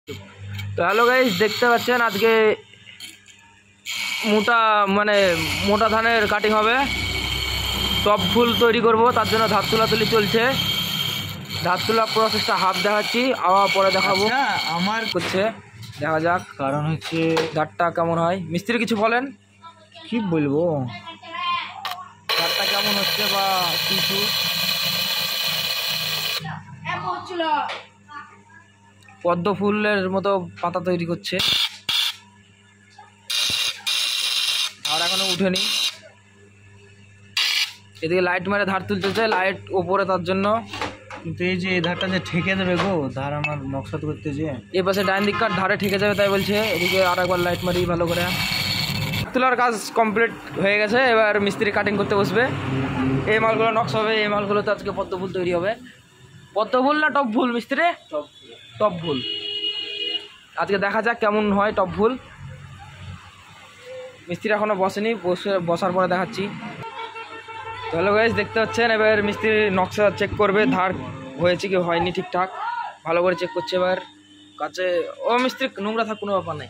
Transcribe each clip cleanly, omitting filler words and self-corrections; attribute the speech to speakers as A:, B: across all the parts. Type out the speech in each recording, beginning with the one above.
A: তো hello guys, দেখতে পাচ্ছেন আজকে মোটা ধানের কাটিং হবে। টপ ফুল তৈরি করব, তার জন্য ধার তুলি চলছে। ধার তোলা প্রসেসটা হাফ দেখাচ্ছি, আবার পরে দেখাবো।
B: আমার
A: করছে, দেখা যাক।
B: কারণ হচ্ছে
A: ধারটা কেমন হয়। মিস্ত্রি কিছু বলেন,
B: কি বলবো,
A: ধারটা কেমন হচ্ছে বা কিছু। পদ্ম ফুলের মতো পাতা তৈরি করছে, আর এখনো উঠেনি। এদিকে লাইট মেরে ধার তুলতেছে, লাইট ওপরে, তার জন্য।
B: কিন্তু এই যে এই ধারটা যে ঠেকে দেবে গো, ধার আমার নকশা করতে যে
A: এ পাশে ডাইন দিককার ধারে ঠেকে যাবে তাই বলছে। এদিকে আর একবার লাইট মারি ভালো করে। তোলার কাজ কমপ্লিট হয়ে গেছে, এবার মিস্ত্রি কাটিং করতে বসবে। এই মালগুলো নকশা হবে, এই মালগুলোতে আজকে পদ্ম ফুল তৈরি হবে। পদ্ম ফুল না টপ ফুল মিস্ত্রি? টপ ফুল। আজকে দেখা যাক কেমন হয় টপ ফুল। মিস্ত্রি এখনো বসেনি, বসার পরে দেখাচ্ছি। হ্যালো গাইস, দেখতে পাচ্ছেন এবার মিস্ত্রি নকশা চেক করবে, ধার হয়েছে কি হয়নি ঠিকঠাক ভালো করে চেক করছে। এবার কাছে ও মিস্ত্রি নোংরা থাক, কোনো ব্যাপার নেই।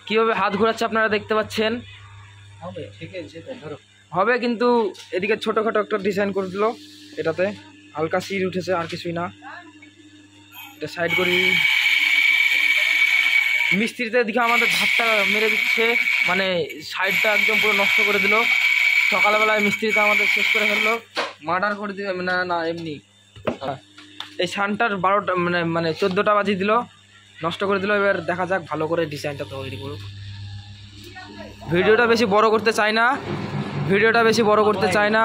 A: কীভাবে হাত ঘোরাচ্ছে আপনারা দেখতে পাচ্ছেন। হবে, কিন্তু এদিকে ছোটোখাটো একটা ডিজাইন করে দিল, এটাতে হালকা সিট উঠেছে, আর কিছুই না। এটা সাইড করি। মিস্ত্রিতে এদিকে আমাদের ধারটা মেরে দিচ্ছে, মানে সাইডটা একদম পুরো নষ্ট করে দিল। সকালবেলায় মিস্ত্রিতে আমাদের শেষ করে ফেললো, মার্ডার করে দিবে না এমনি। এই সানটার 12টা মানে 14টা বাজিয়ে দিল, নষ্ট করে দিল। এবার দেখা যাক ভালো করে ডিজাইনটা তৈরি করুক। ভিডিওটা বেশি বড় করতে চাই না,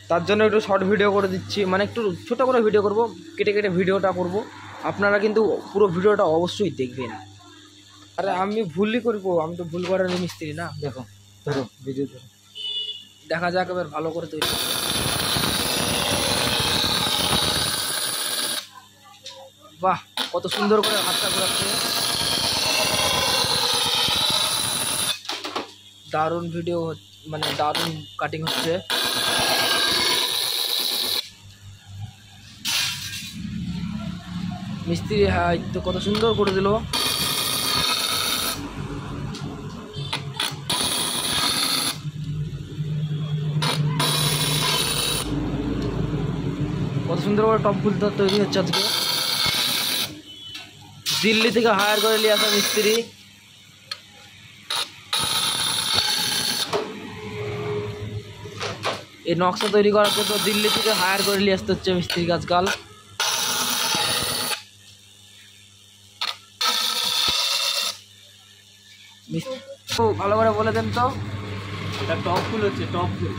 A: তার জন্য একটু শর্ট ভিডিও করে দিচ্ছি, মানে একটু ছোটো করে ভিডিও করব, কেটে ভিডিওটা করব। আপনারা কিন্তু পুরো ভিডিওটা অবশ্যই দেখবেন। আরে আমি ভুলই করবো, আমি তো ভুল করার মিস্ত্রি না।
B: দেখো ধরো ভিডিও ধরো,
A: দেখা যাক এবার ভালো করে তৈরি। বাহ, কত সুন্দর করে হাতটা ঘোরাচ্ছে। দারুণ ভিডিও, মানে দারুণ কাটিং হচ্ছে। মিস্ত্রি হ্যাঁ তো কত সুন্দর করে দিল। কত সুন্দর করে টপ ফুল তৈরি হচ্ছে আজকে। দিল্লি থেকে হায়ার করে নিয়ে আসা মিস্ত্রি। এই নকশা তৈরি করার জন্য দিল্লি থেকে হায়ার করে নিয়ে আসতে হচ্ছে মিস্ত্রিকে আজকাল। ভালো করে বলে দেন তো।
B: এটা টপ ফুল হচ্ছে, টপ ফুল।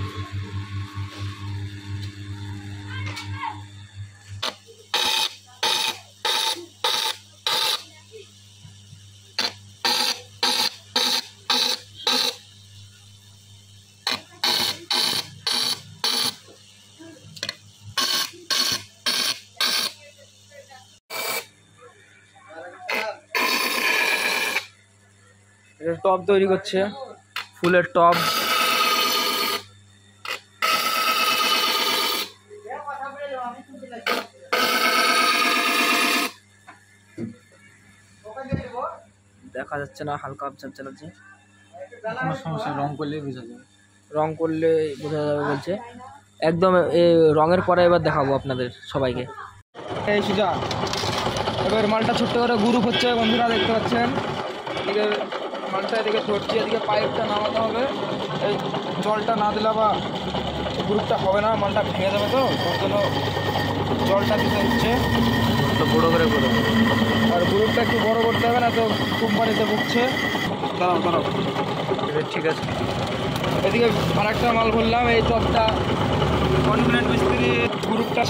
A: এটা টপ তৈরি করছে, ফুলের টপ। দেখা যাচ্ছে না, হালকা আপচাপ চালাচ্ছে।
B: কোনো সমস্যা, রং করলে বোঝা যাবে,
A: রং করলে বোঝা যাবে বলছে। একদম রঙের পরে এবার দেখাবো আপনাদের সবাইকে। এই সুজা, এবার মালটা ছোট্ট করে গ্রুপ হচ্ছে বন্ধুরা, দেখতে পাচ্ছেন। এদিকে মালটা এদিকে ধরছি, এদিকে পাইপটা নামাতে হবে। এই জলটা না দিলে বা গ্রুপটা হবে না, মালটা ভেঙে যাবে, তো তার জন্য জলটা দিতে হচ্ছে বড় করে করো। আর গ্রুপটা একটু বড় করতে হবে, না তো কোম্পানিতে ভুগছে। দাঁড়াও ঠিক আছে। এদিকে আরেকটা মাল ভরলাম, এই টপটা কনফিডেন্ট মিস্ত্রি গ্রুপটা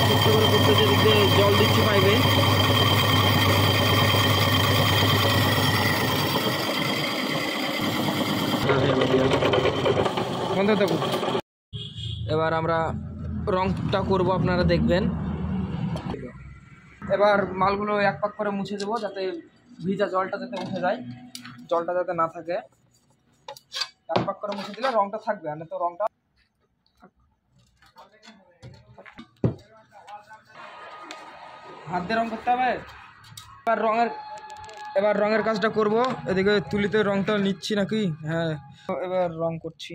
A: ছোট্ট করে করতে, যেদিকে জল দিচ্ছি পাইবে। এবার আমরা রংটা করব, আপনারা দেখবেন। এবার মালগুলো এক পাক করে মুছে দেবো, যাতে ভিজা জলটা যাতে উঠে যায়, জলটা যাতে না থাকে। এক পাক করে মুছে দিলে রংটা থাকবে, আর না তো রংটা হাত দিয়ে রং করতে হবে। এবার রঙের কাজটা করব। এদিকে তুলিতে রংটা নিচ্ছি নাকি, হ্যাঁ এবার রং করছি।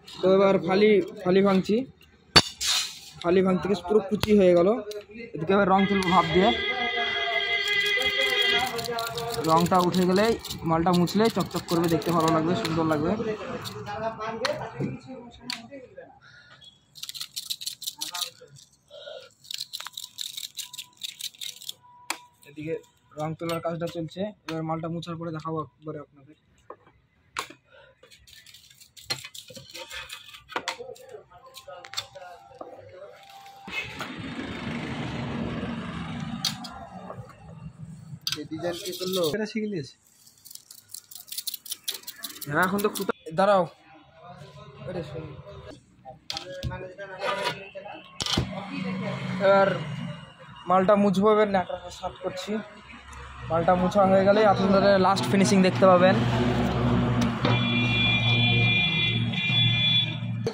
A: তো এবার ফালি ভাঙছি। ফালি ভাঙতে গিয়ে পুরো কুচি হয়ে গেল। এদিকে এবার রং তুলবো ভাপ দিয়ে। রংটা উঠে গেলেই মালটা মুছলে চকচক করবে, দেখতে ভালো লাগবে, সুন্দর লাগবে। এদিকে রং তোলার কাজটা চলছে। এবার মালটা মুছার পরে দেখাবো একবারে আপনাদের। ডিজাইন কি করলো
B: এটা শিখে নিয়েছে।
A: হ্যাঁ এখন তো দাঁড়াও। এবার মালটা মুছবো, এবার ন্যাকড়াটা সাফ করছি। মালটা মুছা হয়ে গেলে আপনারা লাস্ট ফিনিশিং দেখতে পাবেন।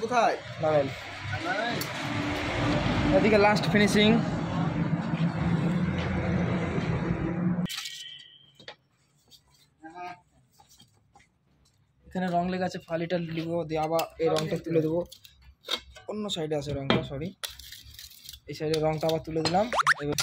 A: কোথায় এদিকে লাস্ট ফিনিশিং। এখানে রং লেগে আছে, ফালিটা লিব দিয়ে আবার এই রংটা তুলে দেবো। অন্য সাইডে আছে রংটা, সরি এই সাইডে রংটা আবার তুলে দিলাম। এবার